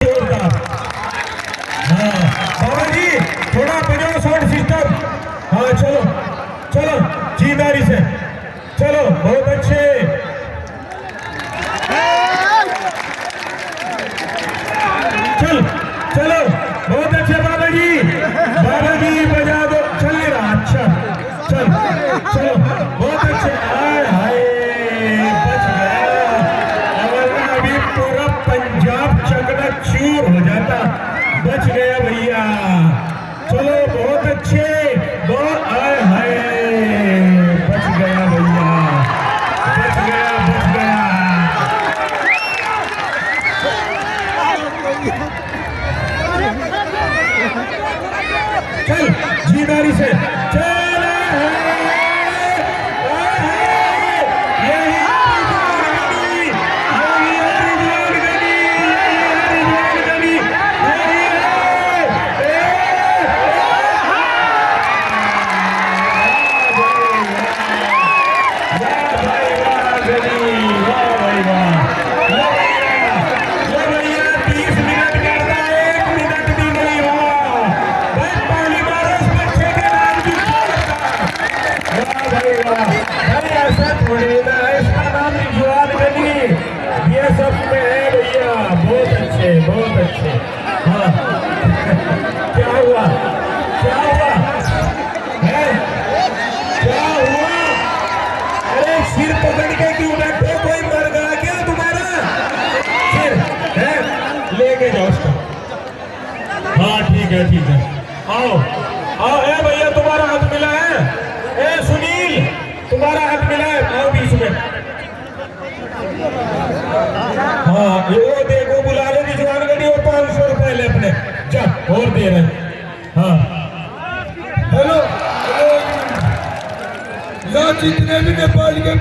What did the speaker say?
हाँ बाबा जी थोड़ा बजाओ साउंड सिस्टम। हाँ चलो चलो जीदारी से चलो, बहुत अच्छे। चल चलो बहुत अच्छे बाबा जी बजा दो। चल नहीं रहा, अच्छा चल चलो बहुत अच्छे। हाय हाय बच गया, वरना अभी पूरा पंजाब चकनाचूर हो जाता। बच गया भैया, चलो बहुत अच्छे, बहुत हाय हाय बच गया भैया, बच गया बच गया। चल जीदारी से चल। इसका नाम रिजवान गनी, ये सब में है भैया। बहुत अच्छे बहुत अच्छे। हाँ क्या हुआ क्या हुआ है, क्या हुआ? अरे सिर पकड़ के क्यों बैठे, कोई मर गया क्या तुम्हारा सिर है? लेके जाओ उसको। हाँ ठीक है ठीक है, आओ आओ। ए भैया तुम्हारा हाथ मिला है, ए सुनील तुम्हारा हाथ मिला है, आओ बीच में। हाँ वो देखो बुला लो रिजवान गनी, वो 500 रुपए ले अपने जा और दे रहे। हाँ हेलो हेलो, जितने भी नेपाल के